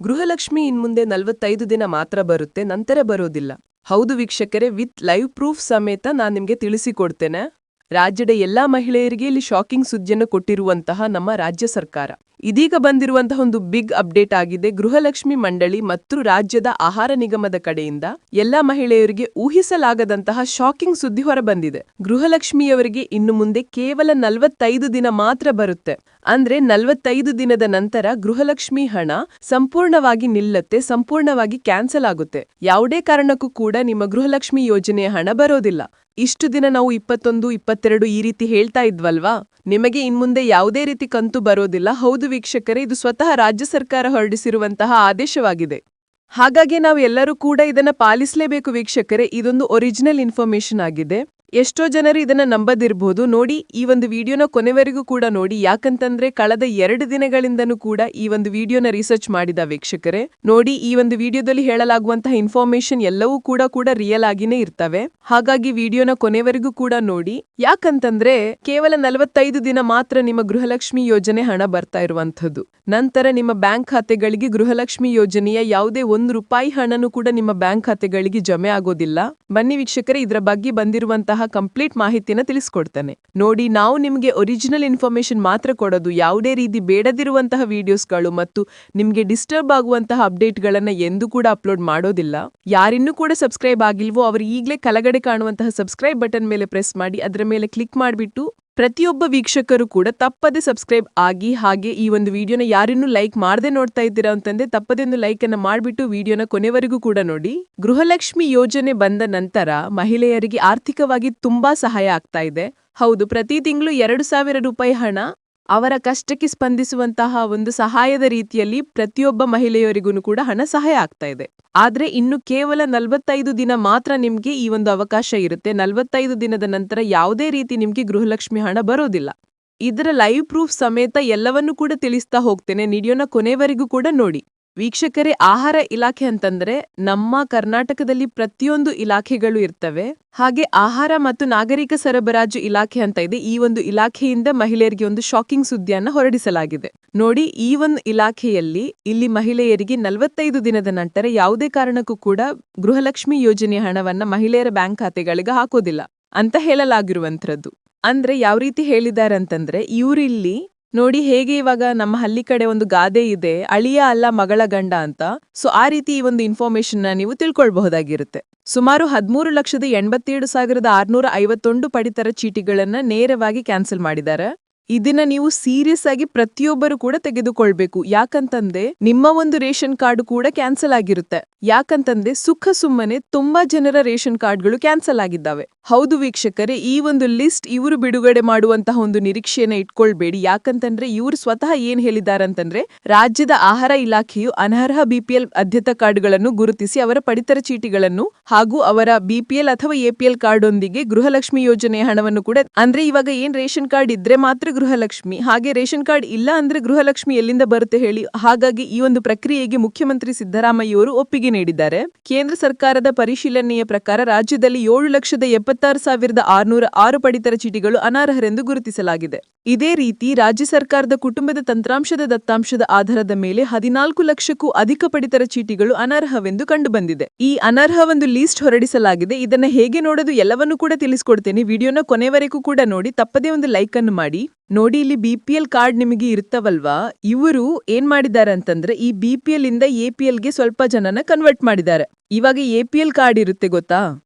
ಗೃಹಲಕ್ಷ್ಮಿ ಇನ್ಮುಂದೆ 45 ದಿನ ಮಾತ್ರ ಬರುತ್ತೆ, ನಂತರ ಬರೋದಿಲ್ಲ. ಹೌದು ವೀಕ್ಷಕರೇ, ವಿತ್ ಲೈವ್ ಪ್ರೂಫ್ ಸಮೇತ ನಾನು ನಿಮಗೆ ತಿಳಿಸಿಕೊಡ್ತೇನೆ. ರಾಜ್ಯದ ಎಲ್ಲಾ ಮಹಿಳೆಯರಿಗೆ ಇಲ್ಲಿ ಶಾಕಿಂಗ್ ಸುದ್ದಿಯನ್ನು ಕೊಟ್ಟಿರುವಂತಹ ನಮ್ಮ ರಾಜ್ಯ ಸರ್ಕಾರ. ಇದೀಗ ಬಂದಿರುವಂತಹ ಒಂದು ಬಿಗ್ ಅಪ್ಡೇಟ್ ಆಗಿದೆ. ಗೃಹಲಕ್ಷ್ಮಿ ಮಂಡಳಿ ಮತ್ತು ರಾಜ್ಯದ ಆಹಾರ ನಿಗಮದ ಕಡೆಯಿಂದ ಎಲ್ಲಾ ಮಹಿಳೆಯರಿಗೆ ಊಹಿಸಲಾಗದಂತಹ ಶಾಕಿಂಗ್ ಸುದ್ದಿ ಹೊರಬಂದಿದೆ. ಗೃಹಲಕ್ಷ್ಮಿಯವರಿಗೆ ಇನ್ನು ಮುಂದೆ ಕೇವಲ 45 ದಿನ ಮಾತ್ರ ಬರುತ್ತೆ. ಅಂದ್ರೆ 45 ದಿನದ ನಂತರ ಗೃಹಲಕ್ಷ್ಮಿ ಹಣ ಸಂಪೂರ್ಣವಾಗಿ ನಿಲ್ಲತ್ತೆ, ಸಂಪೂರ್ಣವಾಗಿ ಕ್ಯಾನ್ಸಲ್ ಆಗುತ್ತೆ. ಯಾವುದೇ ಕಾರಣಕ್ಕೂ ಕೂಡ ನಿಮ್ಮ ಗೃಹಲಕ್ಷ್ಮಿ ಯೋಜನೆಯ ಹಣ ಬರೋದಿಲ್ಲ. ಇಷ್ಟು ದಿನ ನಾವು 21, 22 ಈ ರೀತಿ ಹೇಳ್ತಾ ಇದ್ವಲ್ವಾ? ನಿಮಗೆ ಇನ್ಮುಂದೆ ಯಾವುದೇ ರೀತಿ ಕಂತು ಬರೋದಿಲ್ಲ. ಹೌದು ವೀಕ್ಷಕರೇ, ಇದು ಸ್ವತಃ ರಾಜ್ಯ ಸರ್ಕಾರ ಹೊರಡಿಸಿರುವಂತಹ ಆದೇಶವಾಗಿದೆ. ಹಾಗಾಗಿ ನಾವು ಎಲ್ಲರೂ ಕೂಡ ಇದನ್ನ ಪಾಲಿಸಲೇಬೇಕು ವೀಕ್ಷಕರೇ. ಇದೊಂದು ಒರಿಜಿನಲ್ ಇನ್ಫಾರ್ಮೇಶನ್ ಆಗಿದೆ. ಎಷ್ಟೋ ಜನರು ಇದನ್ನ ನಂಬದಿರಬಹುದು. ನೋಡಿ, ಈ ಒಂದು ವಿಡಿಯೋನ ಕೊನೆವರೆಗೂ ಕೂಡ ನೋಡಿ. ಯಾಕಂತಂದ್ರೆ ಕಳೆದ 2 ದಿನಗಳಿಂದನೂ ಕೂಡ ಈ ಒಂದು ವಿಡಿಯೋನ ರಿಸರ್ಚ್ ಮಾಡಿದ ವೀಕ್ಷಕರೇ. ನೋಡಿ, ಈ ಒಂದು ವಿಡಿಯೋದಲ್ಲಿ ಹೇಳಲಾಗುವಂತಹ ಇನ್ಫಾರ್ಮೇಶನ್ ಎಲ್ಲವೂ ಕೂಡ ರಿಯಲ್ ಆಗಿನೇ ಇರ್ತವೆ. ಹಾಗಾಗಿ ವಿಡಿಯೋನ ಕೊನೆವರೆಗೂ ಕೂಡ ನೋಡಿ. ಯಾಕಂತಂದ್ರೆ ಕೇವಲ 45 ದಿನ ಮಾತ್ರ ನಿಮ್ಮ ಗೃಹಲಕ್ಷ್ಮಿ ಯೋಜನೆ ಹಣ ಬರ್ತಾ ಇರುವಂತದ್ದು. ನಂತರ ನಿಮ್ಮ ಬ್ಯಾಂಕ್ ಖಾತೆಗಳಿಗೆ ಗೃಹಲಕ್ಷ್ಮಿ ಯೋಜನೆಯ ಯಾವುದೇ ₹1 ಹಣನೂ ಕೂಡ ನಿಮ್ಮ ಬ್ಯಾಂಕ್ ಖಾತೆಗಳಿಗೆ ಜಮೆ ಆಗೋದಿಲ್ಲ. ಬನ್ನಿ ವೀಕ್ಷಕರೇ, ಇದರ ಬಗ್ಗೆ ಬಂದಿರುವಂತಹ ಕಂಪ್ಲೀಟ್ ಮಾಹಿತಿನ ತಿಳಿಸ್ಕೊಡ್ತಾನೆ. ನೋಡಿ, ನಾವು ನಿಮಗೆ ಒರಿಜಿನಲ್ ಇನ್ಫಾರ್ಮೇಶನ್ ಮಾತ್ರ ಕೊಡೋದು. ಯಾವುದೇ ರೀತಿ ಬೇಡದಿರುವಂತಹ ವಿಡಿಯೋಸ್ಗಳು ಮತ್ತು ನಿಮ್ಗೆ ಡಿಸ್ಟರ್ಬ್ ಆಗುವಂತಹ ಅಪ್ಡೇಟ್ಗಳನ್ನ ಎಂದೂ ಕೂಡ ಅಪ್ಲೋಡ್ ಮಾಡೋದಿಲ್ಲ. ಯಾರಿನ್ನೂ ಕೂಡ ಸಬ್ಸ್ಕ್ರೈಬ್ ಆಗಿಲ್ವೋ ಅವರು ಈಗಲೇ ಕೆಳಗಡೆ ಕಾಣುವಂತಹ ಸಬ್ಸ್ಕ್ರೈಬ್ ಬಟನ್ ಮೇಲೆ ಪ್ರೆಸ್ ಮಾಡಿ ಅದರ ಮೇಲೆ ಕ್ಲಿಕ್ ಮಾಡಿಬಿಟ್ಟು ಪ್ರತಿಯೊಬ್ಬ ವೀಕ್ಷಕರು ಕೂಡ ತಪ್ಪದೆ ಸಬ್ಸ್ಕ್ರೈಬ್ ಆಗಿ, ಹಾಗೆ ಈ ಒಂದು ವಿಡಿಯೋನ ಯಾರಿನ್ನೂ ಲೈಕ್ ಮಾಡದೆ ನೋಡ್ತಾ ಇದ್ದೀರಾ ಅಂತಂದ್ರೆ ತಪ್ಪದೆ ಒಂದು ಲೈಕ್ ಅನ್ನ ಮಾಡಿಬಿಟ್ಟು ವಿಡಿಯೋನ ಕೊನೆವರೆಗೂ ಕೂಡ ನೋಡಿ. ಗೃಹಲಕ್ಷ್ಮಿ ಯೋಜನೆ ಬಂದ ನಂತರ ಮಹಿಳೆಯರಿಗೆ ಆರ್ಥಿಕವಾಗಿ ತುಂಬಾ ಸಹಾಯ ಆಗ್ತಾ ಇದೆ. ಹೌದು, ಪ್ರತಿ ತಿಂಗಳು ₹2,000 ಹಣ ಅವರ ಕಷ್ಟಕ್ಕೆ ಸ್ಪಂದಿಸುವಂತಹ ಒಂದು ಸಹಾಯದ ರೀತಿಯಲ್ಲಿ ಪ್ರತಿಯೊಬ್ಬ ಮಹಿಳೆಯರಿಗೂ ಕೂಡ ಹಣ ಸಹಾಯ ಆಗ್ತಾ ಇದೆ. ಆದ್ರೆ ಇನ್ನು ಕೇವಲ 45 ದಿನ ಮಾತ್ರ ನಿಮ್ಗೆ ಈ ಒಂದು ಅವಕಾಶ ಇರುತ್ತೆ. 45 ದಿನದ ನಂತರ ಯಾವುದೇ ರೀತಿ ನಿಮ್ಗೆ ಗೃಹಲಕ್ಷ್ಮಿ ಹಣ ಬರೋದಿಲ್ಲ. ಇದರ ಲೈವ್ ಪ್ರೂಫ್ ಸಮೇತ ಎಲ್ಲವನ್ನೂ ಕೂಡ ತಿಳಿಸ್ತಾ ಹೋಗ್ತೇನೆ. ವಿಡಿಯೋನ ಕೊನೆವರೆಗೂ ಕೂಡ ನೋಡಿ. ವೀಕ್ಷಕರೇ, ಆಹಾರ ಇಲಾಖೆ ಅಂತಂದ್ರೆ ನಮ್ಮ ಕರ್ನಾಟಕದಲ್ಲಿ ಪ್ರತಿಯೊಂದು ಇಲಾಖೆಗಳು ಇರ್ತವೆ. ಹಾಗೆ ಆಹಾರ ಮತ್ತು ನಾಗರಿಕ ಸರಬರಾಜು ಇಲಾಖೆ ಅಂತ ಇದೆ. ಈ ಒಂದು ಇಲಾಖೆಯಿಂದ ಮಹಿಳೆಯರಿಗೆ ಒಂದು ಶಾಕಿಂಗ್ ಸುದ್ದಿಯನ್ನ ಹೊರಡಿಸಲಾಗಿದೆ. ನೋಡಿ, ಈ ಒಂದು ಇಲಾಖೆಯಲ್ಲಿ ಇಲ್ಲಿ ಮಹಿಳೆಯರಿಗೆ 45 ದಿನದ ನಂತರ ಯಾವುದೇ ಕಾರಣಕ್ಕೂ ಕೂಡ ಗೃಹಲಕ್ಷ್ಮಿ ಯೋಜನೆಯ ಹಣವನ್ನ ಮಹಿಳೆಯರ ಬ್ಯಾಂಕ್ ಖಾತೆಗಳಿಗೆ ಹಾಕೋದಿಲ್ಲ ಅಂತ ಹೇಳಲಾಗಿರುವಂತದ್ದು. ಅಂದ್ರೆ ಯಾವ ರೀತಿ ಹೇಳಿದ್ದಾರೆ ಅಂತಂದ್ರೆ, ಇವರಿಲ್ಲಿ ನೋಡಿ, ಹೇಗೆ ಇವಾಗ ನಮ್ಮ ಹಳ್ಳಿ ಕಡೆ ಒಂದು ಗಾದೆ ಇದೆ, ಅಳಿಯ ಅಲ್ಲ ಮಗಳ ಗಂಡ ಅಂತ. ಸೊ ಆ ರೀತಿ ಈ ಒಂದು ಇನ್ಫಾರ್ಮೇಶನ್ ನೀವು ತಿಳ್ಕೊಳ್ಬಹುದಾಗಿರುತ್ತೆ. ಸುಮಾರು 13,87,651 ಪಡಿತರ ಚೀಟಿಗಳನ್ನ ನೇರವಾಗಿ ಕ್ಯಾನ್ಸಲ್ ಮಾಡಿದ್ದಾರೆ. ಇದನ್ನ ನೀವು ಸೀರಿಯಸ್ ಆಗಿ ಪ್ರತಿಯೊಬ್ಬರು ಕೂಡ ತೆಗೆದುಕೊಳ್ಬೇಕು. ಯಾಕಂತಂದ್ರೆ ನಿಮ್ಮ ಒಂದು ರೇಷನ್ ಕಾರ್ಡ್ ಕೂಡ ಕ್ಯಾನ್ಸಲ್ ಆಗಿರುತ್ತೆ. ಯಾಕಂತಂದ್ರೆ ಸುಖ ಸುಮ್ಮನೆ ತುಂಬಾ ಜನರ ರೇಷನ್ ಕಾರ್ಡ್ಗಳು ಕ್ಯಾನ್ಸಲ್ ಆಗಿದ್ದಾವೆ. ಹೌದು ವೀಕ್ಷಕರೇ, ಈ ಒಂದು ಲಿಸ್ಟ್ ಇವರು ಬಿಡುಗಡೆ ಮಾಡುವಂತಹ ಒಂದು ನಿರೀಕ್ಷೆಯನ್ನ ಇಟ್ಕೊಳ್ಬೇಡಿ. ಯಾಕಂತಂದ್ರೆ ಇವರು ಸ್ವತಃ ಏನ್ ಹೇಳಿದಾರಂತಂದ್ರೆ, ರಾಜ್ಯದ ಆಹಾರ ಇಲಾಖೆಯು ಅನರ್ಹ ಬಿಪಿಎಲ್ ಆದ್ಯತಾ ಕಾರ್ಡ್ಗಳನ್ನು ಗುರುತಿಸಿ ಅವರ ಪಡಿತರ ಚೀಟಿಗಳನ್ನು ಹಾಗೂ ಅವರ ಬಿಪಿಎಲ್ ಅಥವಾ ಎಪಿಎಲ್ ಕಾರ್ಡ್ ಒಂದಿಗೆ ಗೃಹಲಕ್ಷ್ಮಿ ಯೋಜನೆಯ ಹಣವನ್ನು ಕೂಡ, ಅಂದ್ರೆ ಇವಾಗ ಏನ್ ರೇಷನ್ ಕಾರ್ಡ್ ಇದ್ರೆ ಮಾತ್ರ ಗೃಹಲಕ್ಷ್ಮಿ, ಹಾಗೆ ರೇಷನ್ ಕಾರ್ಡ್ ಇಲ್ಲ ಅಂದ್ರೆ ಗೃಹಲಕ್ಷ್ಮಿ ಎಲ್ಲಿಂದ ಬರುತ್ತೆ ಹೇಳಿ? ಹಾಗಾಗಿ ಈ ಒಂದು ಪ್ರಕ್ರಿಯೆಗೆ ಮುಖ್ಯಮಂತ್ರಿ ಸಿದ್ದರಾಮಯ್ಯ ಅವರು ಒಪ್ಪಿಗೆ ನೀಡಿದ್ದಾರೆ. ಕೇಂದ್ರ ಸರ್ಕಾರದ ಪರಿಶೀಲನೆಯ ಪ್ರಕಾರ ರಾಜ್ಯದಲ್ಲಿ 7,76,606 ಪಡಿತರ ಚೀಟಿಗಳು ಅನರ್ಹರೆಂದು ಗುರುತಿಸಲಾಗಿದೆ. ಇದೇ ರೀತಿ ರಾಜ್ಯ ಸರ್ಕಾರದ ಕುಟುಂಬದ ತಂತ್ರಾಂಶದ ದತ್ತಾಂಶದ ಆಧಾರದ ಮೇಲೆ 14 ಲಕ್ಷಕ್ಕೂ ಅಧಿಕ ಪಡಿತರ ಚೀಟಿಗಳು ಅನರ್ಹವೆಂದು ಕಂಡುಬಂದಿದೆ. ಈ ಅನರ್ಹ ಒಂದು ಲಿಸ್ಟ್ ಹೊರಡಿಸಲಾಗಿದೆ. ಇದನ್ನ ಹೇಗೆ ನೋಡೋದು ಎಲ್ಲವನ್ನೂ ಕೂಡ ತಿಳಿಸ್ಕೊಡ್ತೇನೆ. ವಿಡಿಯೋನ ಕೊನೆವರೆಗೂ ಕೂಡ ನೋಡಿ. ತಪ್ಪದೇ ಒಂದು ಲೈಕ್ ಅನ್ನು ಮಾಡಿ. ನೋಡಿ, ಇಲ್ಲಿ ಬಿಪಿಎಲ್ ಕಾರ್ಡ್ ನಿಮಗೆ ಇರ್ತವಲ್ವಾ, ಇವರು ಏನ್ ಮಾಡಿದ್ದಾರೆ ಅಂತಂದ್ರೆ ಈ ಬಿಪಿಎಲ್ ಇಂದ ಎಪಿಎಲ್ಗೆ ಸ್ವಲ್ಪ ಜನನ ಕನ್ವರ್ಟ್ ಮಾಡಿದ್ದಾರೆ. ಇವಾಗ ಎಪಿಎಲ್ ಕಾರ್ಡ್ ಇರುತ್ತೆ ಗೊತ್ತಾ?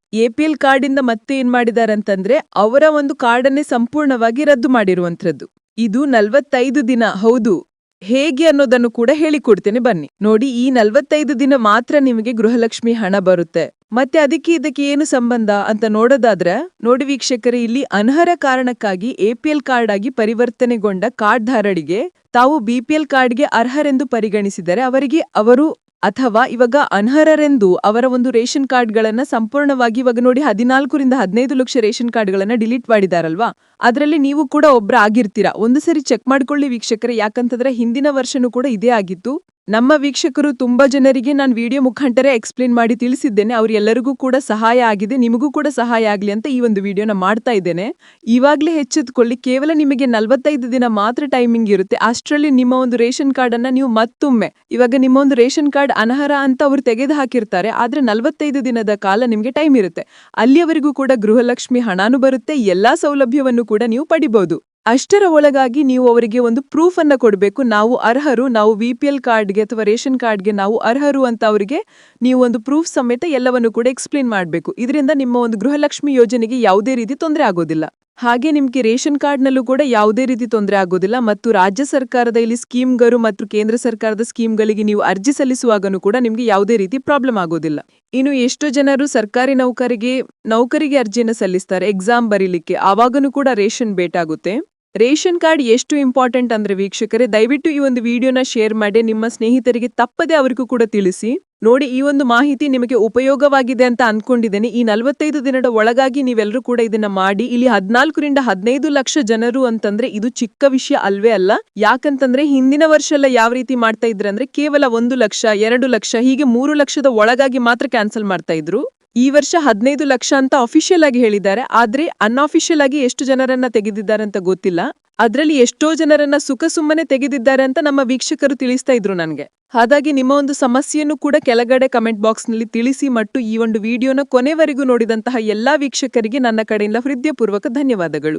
ಎಪಿಎಲ್ ಕಾರ್ಡ್ ಇಂದ ಮತ್ತೆ ಏನ್ ಮಾಡಿದ್ದಾರೆ ಅಂತಂದ್ರೆ ಅವರ ಒಂದು ಕಾರ್ಡನ್ನೇ ಸಂಪೂರ್ಣವಾಗಿ ರದ್ದು ಮಾಡಿರುವಂತದ್ದು. ಇದು 45 ದಿನ. ಹೌದು, ಹೇಗೆ ಅನ್ನೋದನ್ನು ಕೂಡ ಹೇಳಿಕೊಡ್ತೇನೆ ಬನ್ನಿ. ನೋಡಿ, ಈ 45 ದಿನ ಮಾತ್ರ ನಿಮಗೆ ಗೃಹಲಕ್ಷ್ಮಿ ಹಣ ಬರುತ್ತೆ. ಮತ್ತೆ ಇದಕ್ಕೆ ಏನು ಸಂಬಂಧ ಅಂತ ನೋಡೋದಾದ್ರೆ, ನೋಡಿ ವೀಕ್ಷಕರೇ, ಇಲ್ಲಿ ಅನರ್ಹ ಕಾರಣಕ್ಕಾಗಿ ಎಪಿಎಲ್ ಕಾರ್ಡ್ ಆಗಿ ಪರಿವರ್ತನೆಗೊಂಡ ಕಾರ್ಡ್ ಧಾರಣಿಗೆ ತಾವು ಬಿಪಿಎಲ್ ಕಾರ್ಡ್ಗೆ ಅರ್ಹರೆಂದು ಪರಿಗಣಿಸಿದರೆ ಅವರಿಗೆ ಅವರು ಅಥವಾ ಇವಾಗ ಅನರ್ಹರೆಂದು ಅವರ ಒಂದು ರೇಷನ್ ಕಾರ್ಡ್ಗಳನ್ನ ಸಂಪೂರ್ಣವಾಗಿ, ಇವಾಗ ನೋಡಿ 14ರಿಂದ 15 ಲಕ್ಷ ರೇಷನ್ ಕಾರ್ಡ್ಗಳನ್ನ ಡಿಲೀಟ್ ಮಾಡಿದಾರಲ್ವಾ, ಅದರಲ್ಲಿ ನೀವು ಕೂಡ ಒಬ್ರು ಆಗಿರ್ತೀರಾ. ಒಂದು ಸರಿ ಚೆಕ್ ಮಾಡ್ಕೊಳ್ಳಿ ವೀಕ್ಷಕರೇ. ಯಾಕಂತಂದ್ರೆ ಹಿಂದಿನ ವರ್ಷನೂ ಕೂಡ ಇದೇ ಆಗಿತ್ತು. ನಮ್ಮ ವೀಕ್ಷಕರು ತುಂಬಾ ಜನರಿಗೆ ನಾನು ವಿಡಿಯೋ ಮುಖಾಂತರ ಎಕ್ಸ್ಪ್ಲೇನ್ ಮಾಡಿ ತಿಳಿಸಿದ್ದೇನೆ. ಅವರೆಲ್ಲರಿಗೂ ಕೂಡ ಸಹಾಯ ಆಗಿದೆ, ನಿಮಗೂ ಕೂಡ ಸಹಾಯ ಆಗಲಿ ಅಂತ ಈ ಒಂದು ವಿಡಿಯೋನ ಮಾಡ್ತಾ ಇದ್ದೇನೆ. ಇವಾಗಲೇ ಎಚ್ಚೆತ್ತುಕೊಳ್ಳಿ, ಕೇವಲ ನಿಮಗೆ 45 ದಿನ ಮಾತ್ರ ಟೈಮಿಂಗ್ ಇರುತ್ತೆ. ಅಷ್ಟರಲ್ಲಿ ನಿಮ್ಮ ಒಂದು ರೇಷನ್ ಕಾರ್ಡ್ ಅನ್ನ ನೀವು ಮತ್ತೊಮ್ಮೆ, ಇವಾಗ ನಿಮ್ಮ ಒಂದು ರೇಷನ್ ಕಾರ್ಡ್ ಅನರ್ಹ ಅಂತ ಅವರು ತೆಗೆದು ಹಾಕಿರ್ತಾರೆ, ಆದ್ರೆ 45 ದಿನದ ಕಾಲ ನಿಮಗೆ ಟೈಮ್ ಇರುತ್ತೆ. ಅಲ್ಲಿಯವರೆಗೂ ಕೂಡ ಗೃಹಲಕ್ಷ್ಮಿ ಹಣಾನು ಬರುತ್ತೆ, ಎಲ್ಲಾ ಸೌಲಭ್ಯವನ್ನು ಕೂಡ ನೀವು ಪಡಿಬಹುದು. ಅಷ್ಟರ ಒಳಗಾಗಿ ನೀವು ಅವರಿಗೆ ಒಂದು ಪ್ರೂಫ್ ಅನ್ನ ಕೊಡಬೇಕು. ನಾವು ಅರ್ಹರು, ನಾವು BPL ಕಾರ್ಡ್ಗೆ ಅಥವಾ ರೇಷನ್ ಕಾರ್ಡ್ಗೆ ನಾವು ಅರ್ಹರು ಅಂತ ಅವರಿಗೆ ನೀವು ಒಂದು ಪ್ರೂಫ್ ಸಮೇತ ಎಲ್ಲವನ್ನು ಕೂಡ ಎಕ್ಸ್ಪ್ಲೇನ್ ಮಾಡಬೇಕು. ಇದರಿಂದ ನಿಮ್ಮ ಒಂದು ಗೃಹಲಕ್ಷ್ಮಿ ಯೋಜನೆಗೆ ಯಾವುದೇ ರೀತಿ ತೊಂದರೆ ಆಗೋದಿಲ್ಲ. ಹಾಗೆ ನಿಮ್ಗೆ ರೇಷನ್ ಕಾರ್ಡ್ನಲ್ಲೂ ಕೂಡ ಯಾವುದೇ ರೀತಿ ತೊಂದರೆ ಆಗೋದಿಲ್ಲ. ಮತ್ತು ರಾಜ್ಯ ಸರ್ಕಾರದ ಇಲ್ಲಿ ಸ್ಕೀಮ್ಗಳು ಮತ್ತು ಕೇಂದ್ರ ಸರ್ಕಾರದ ಸ್ಕೀಮ್ಗಳಿಗೆ ನೀವು ಅರ್ಜಿ ಸಲ್ಲಿಸುವಾಗನೂ ಕೂಡ ನಿಮ್ಗೆ ಯಾವುದೇ ರೀತಿ ಪ್ರಾಬ್ಲಮ್ ಆಗೋದಿಲ್ಲ. ಇನ್ನು ಎಷ್ಟೋ ಜನರು ಸರ್ಕಾರಿ ನೌಕರಿಗೆ ಅರ್ಜಿಯನ್ನು ಸಲ್ಲಿಸ್ತಾರೆ ಎಕ್ಸಾಮ್ ಬರೀಲಿಕ್ಕೆ, ಆವಾಗನೂ ಕೂಡ ರೇಷನ್ ಬೇಕಾಗುತ್ತೆ. ರೇಷನ್ ಕಾರ್ಡ್ ಎಷ್ಟು ಇಂಪಾರ್ಟೆಂಟ್ ಅಂದ್ರೆ ವೀಕ್ಷಕರೇ, ದಯವಿಟ್ಟು ಈ ಒಂದು ವಿಡಿಯೋನ ಶೇರ್ ಮಾಡಿ, ನಿಮ್ಮ ಸ್ನೇಹಿತರಿಗೆ ತಪ್ಪದೆ ಅವರಿಗೂ ಕೂಡ ತಿಳಿಸಿ. ನೋಡಿ, ಈ ಒಂದು ಮಾಹಿತಿ ನಿಮಗೆ ಉಪಯೋಗವಾಗಿದೆ ಅಂತ ಅನ್ಕೊಂಡಿದ್ದೇನೆ. ಈ 45 ದಿನದ ಒಳಗಾಗಿ ನೀವೆಲ್ಲರೂ ಕೂಡ ಇದನ್ನ ಮಾಡಿ. ಇಲ್ಲಿ 14 ರಿಂದ 15 ಲಕ್ಷ ಜನರು ಅಂತಂದ್ರೆ ಇದು ಚಿಕ್ಕ ವಿಷಯ ಅಲ್ವೇ ಅಲ್ಲ. ಯಾಕಂತಂದ್ರೆ ಹಿಂದಿನ ವರ್ಷ ಎಲ್ಲ ಯಾವ ರೀತಿ ಮಾಡ್ತಾ ಇದ್ರೆ ಅಂದ್ರೆ ಕೇವಲ 1 ಲಕ್ಷ 2 ಲಕ್ಷ ಹೀಗೆ 3 ಲಕ್ಷದ ಒಳಗಾಗಿ ಮಾತ್ರ ಕ್ಯಾನ್ಸಲ್ ಮಾಡ್ತಾ ಇದ್ರು. ಈ ವರ್ಷ 15 ಲಕ್ಷ ಅಂತ ಅಫಿಷಿಯಲ್ ಆಗಿ ಹೇಳಿದ್ದಾರೆ, ಆದ್ರೆ ಅನ್ಅಫಿಷಿಯಲ್ ಆಗಿ ಎಷ್ಟು ಜನರನ್ನ ತೆಗೆದಿದ್ದಾರೆ ಅಂತ ಗೊತ್ತಿಲ್ಲ. ಅದ್ರಲ್ಲಿ ಎಷ್ಟೋ ಜನರನ್ನ ಸುಮ್ಮನೆ ತೆಗೆದಿದ್ದಾರೆ ಅಂತ ನಮ್ಮ ವೀಕ್ಷಕರು ತಿಳಿಸ್ತಾ ಇದ್ರು ನನಗೆ. ಹಾಗಾಗಿ ನಿಮ್ಮ ಒಂದು ಸಮಸ್ಯೆಯನ್ನು ಕೂಡ ಕೆಳಗಡೆ ಕಮೆಂಟ್ ಬಾಕ್ಸ್ ನಲ್ಲಿ ತಿಳಿಸಿ. ಮತ್ತು ಈ ಒಂದು ವಿಡಿಯೋನ ಕೊನೆವರೆಗೂ ನೋಡಿದಂತಹ ಎಲ್ಲಾ ವೀಕ್ಷಕರಿಗೆ ನನ್ನ ಕಡೆಯಿಂದ ಹೃದಯಪೂರ್ವಕ ಧನ್ಯವಾದಗಳು.